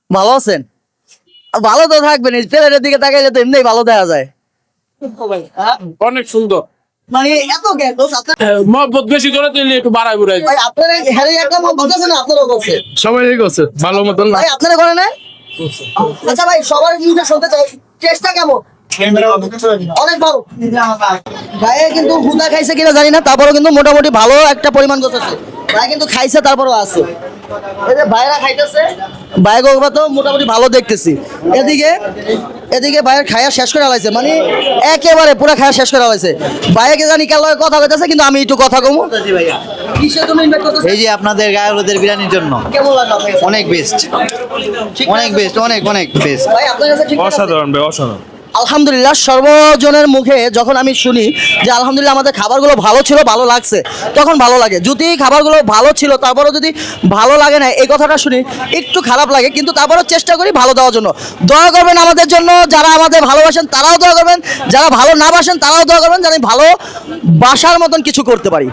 ভালো আছেন? ভালো তো থাকবেন, প্লেটের দিকে তাকাইলে তো এমনি ভালো দেখা যায়। অনেক সুন্দর। মানে এত জ্ঞান দোষ আপনার? মহব্বত বেশি করে দিলে একটু বাড়াই বুড়াই ভাই আপনার হ্যারে একটা মহব্বত আছে না, আপনারও করছে সবাই করছে ভালো মতন না। ভাই, আপনারা করে না? আচ্ছা ভাই, সবার মুখে শুনতে চাই টেস্টটা কেমন? অনেক ভালো। ভাই কিন্তু হুদা খাইছে কিনা জানি না, তারপরে কিন্তু মোটামুটি ভালো একটা পরিমাণ গোছ আছে। ভাই কিন্তু খাইছে, তারপরও আছে। এই যে ভাইরা খাইতেছে, ভাই গোবা তো মোটামুটি ভালো দেখতেছি। এদিকে এদিকে ভাইয়ের খায়া শেষ করে আলাইছে, মানে একেবারে পুরো খায়া শেষ করে আলাইছে। ভাইকে জানি কাল কথা কইতেছে, কিন্তু আমি একটু কথা কমু। কিসের জন্য ইনভাইট করতেছে? এই যে আপনাদের গায়ের বিরিয়ানির জন্য কেমন লাগলো আপনার কাছে? অনেক বেস্ট, অনেক বেস্ট, অনেক অনেক বেস্ট। ভাই আপনার কাছে ঠিক আছে? অসাধারণ ভাই, অসাধারণ। আলহামদুলিল্লাহ, সর্বজনের মুখে যখন আমি শুনি যে আলহামদুলিল্লাহ আমাদের খাবারগুলো ভালো ছিল, ভালো লাগছে, তখন ভালো লাগে। যদি খাবারগুলো ভালো ছিল তারপরেও যদি ভালো লাগে না, এই কথাটা শুনি একটু খারাপ লাগে, কিন্তু তারপরেও চেষ্টা করি ভালো দেওয়ার জন্য। দোয়া করবেন আমাদের জন্য, যারা আমাদের ভালোবাসেন তারাও দোয়া করবেন, যারা ভালো না বাসেন তারাও দোয়া করবেন, যেন ভালো বাসার মতন কিছু করতে পারি।